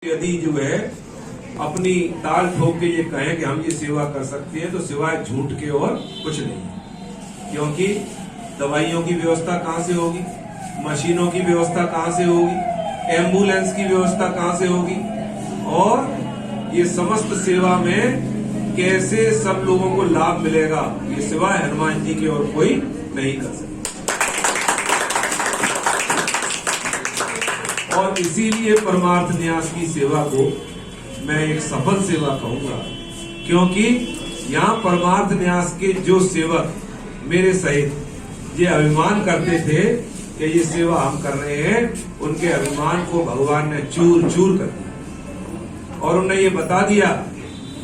यदि जो है अपनी ताल ठोक के ये कहें कि हम ये सेवा कर सकते हैं तो सिवाय झूठ के और कुछ नहीं। क्योंकि दवाइयों की व्यवस्था कहाँ से होगी, मशीनों की व्यवस्था कहाँ से होगी, एम्बुलेंस की व्यवस्था कहाँ से होगी, और ये समस्त सेवा में कैसे सब लोगों को लाभ मिलेगा, ये सिवाय हनुमान जी के और कोई नहीं कर सकता। और इसीलिए परमार्थ न्यास की सेवा को मैं एक सफल सेवा कहूंगा, क्योंकि यहाँ परमार्थ न्यास के जो सेवक मेरे सहित ये अभिमान करते थे कि ये सेवा हम कर रहे हैं, उनके अभिमान को भगवान ने चूर चूर कर दिया और उन्हें ये बता दिया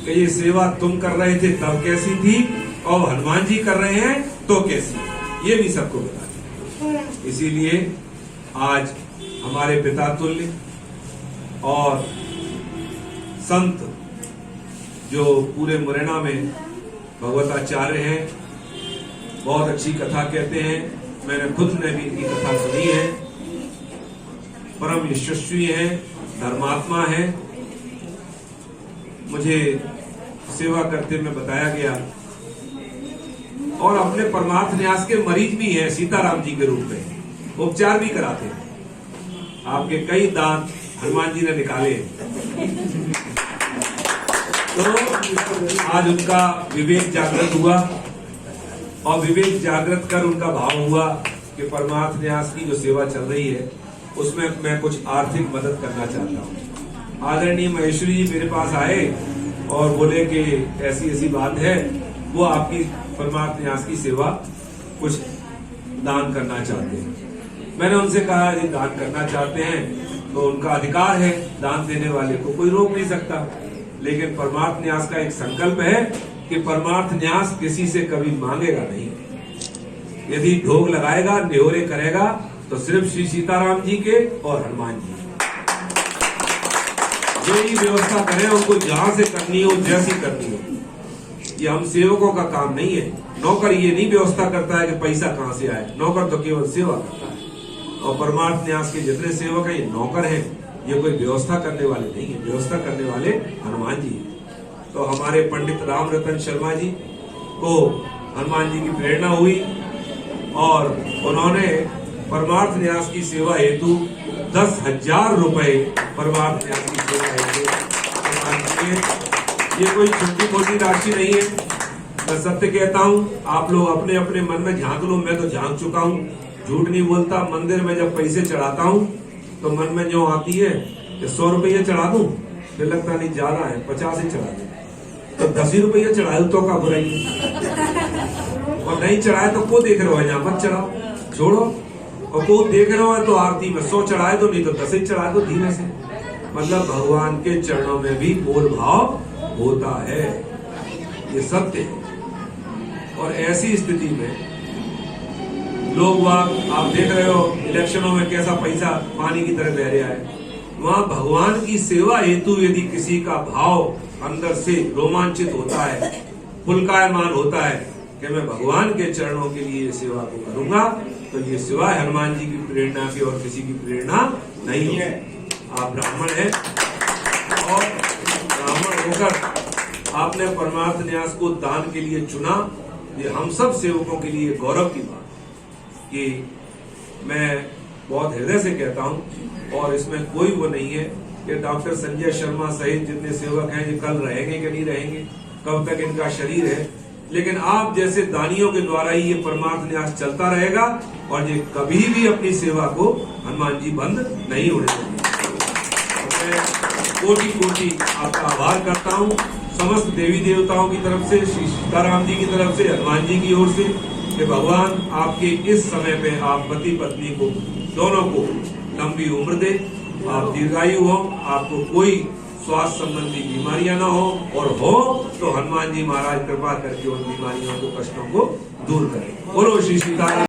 कि ये सेवा तुम कर रहे थे तब कैसी थी और हनुमान जी कर रहे हैं तो कैसी, ये भी सबको बता दिया। इसीलिए आज हमारे पिता तुल्य और संत जो पूरे मुरैना में भगवताचार्य हैं, बहुत अच्छी कथा कहते हैं, मैंने खुद ने भी इनकी कथा सुनी है। परम यशस्वी हैं, धर्मात्मा हैं। मुझे सेवा करते में बताया गया और अपने परमार्थ न्यास के मरीज भी हैं, सीताराम जी के रूप में उपचार भी कराते हैं। आपके कई दांत हनुमान जी ने निकाले। तो आज उनका विवेक जागृत हुआ और विवेक जागृत कर उनका भाव हुआ कि परमार्थ न्यास की जो सेवा चल रही है उसमें मैं कुछ आर्थिक मदद करना चाहता हूँ। आदरणीय महेश्वरी जी मेरे पास आए और बोले कि ऐसी ऐसी बात है, वो आपकी परमार्थ न्यास की सेवा कुछ दान करना चाहते हैं। मैंने उनसे कहा यदि दान करना चाहते हैं तो उनका अधिकार है, दान देने वाले को कोई रोक नहीं सकता। लेकिन परमार्थ न्यास का एक संकल्प है कि परमार्थ न्यास किसी से कभी मांगेगा नहीं। यदि ढोग लगाएगा, न्योरे करेगा तो सिर्फ श्री सीताराम जी के और हनुमान जी जो ही व्यवस्था करें, उनको जहां से करनी हो, जैसी करनी हो। ये हम सेवकों का काम नहीं है। नौकर ये नहीं व्यवस्था करता है कि पैसा कहां से आए, नौकर तो केवल सेवा करता है। और परमार्थ न्यास के जितने सेवक हैं ये नौकर हैं, ये कोई व्यवस्था करने वाले नहीं है। व्यवस्था करने वाले हनुमान जी हैं। तो हमारे पंडित राम रतन शर्मा जी को हनुमान जी की प्रेरणा हुई और उन्होंने परमार्थ न्यास की सेवा हेतु 10,000 रुपए परमार्थ न्यास की सेवा हेतु। ये कोई छोटी मोटी राशि नहीं है। मैं सत्य कहता हूँ, आप लोग अपने अपने मन में झांक लो, मैं तो झांक चुका हूँ, झूठ नहीं बोलता। मंदिर में जब पैसे चढ़ाता हूँ तो मन में जो आती है कि 100 रुपये चढ़ा दूं, फिर लगता नहीं ज्यादा है, 50 ही चढ़ा दूं। तो 10 रुपये चढ़ा दूं तो का बुराई है। और नहीं चढ़ाए तो को देख रहे हो, यहाँ मत चढ़ाओ, छोड़ो। और को देख रहे हो तो आरती में 100 चढ़ाए दो, नहीं तो 10 ही चढ़ा दो धीरे से। मतलब भगवान के चरणों में भी मोल भाव होता है, ये सत्य है। और ऐसी स्थिति में लोग वहां आप देख रहे हो इलेक्शनों में कैसा पैसा पानी की तरह बह रहा है। वहां भगवान की सेवा हेतु यदि किसी का भाव अंदर से रोमांचित होता है, पुलकायमान होता है कि मैं भगवान के चरणों के लिए सेवा को करूंगा, तो ये सिवाय हनुमान जी की प्रेरणा की और किसी की प्रेरणा नहीं है। आप ब्राह्मण हैं और ब्राह्मण होकर आपने परमार्थ न्यास को दान के लिए चुना, ये हम सब सेवकों के लिए गौरव की बात कि मैं बहुत हृदय से कहता हूं। और इसमें कोई वो नहीं है कि डॉक्टर संजय शर्मा सहित जितने सेवक हैं ये कल रहेंगे कि नहीं रहेंगे, कब तक इनका शरीर है। लेकिन आप जैसे दानियों के द्वारा ही ये परमार्थ न्यास चलता रहेगा और ये कभी भी अपनी सेवा को हनुमान जी बंद नहीं होने देंगे। मैं कोटि कोटि आपका आभार करता हूँ समस्त देवी देवताओं की तरफ से, श्री सीताराम जी की तरफ से, हनुमान जी की ओर से, कि भगवान आपके इस समय पे आप पति पत्नी को दोनों को लंबी उम्र दे, आप दीर्घायु हो, आपको कोई स्वास्थ्य संबंधी बीमारियां ना हो, और हो तो हनुमान जी महाराज कृपा करके उन बीमारियों को, कष्टों को दूर करें। बोलो श्री सीताराम।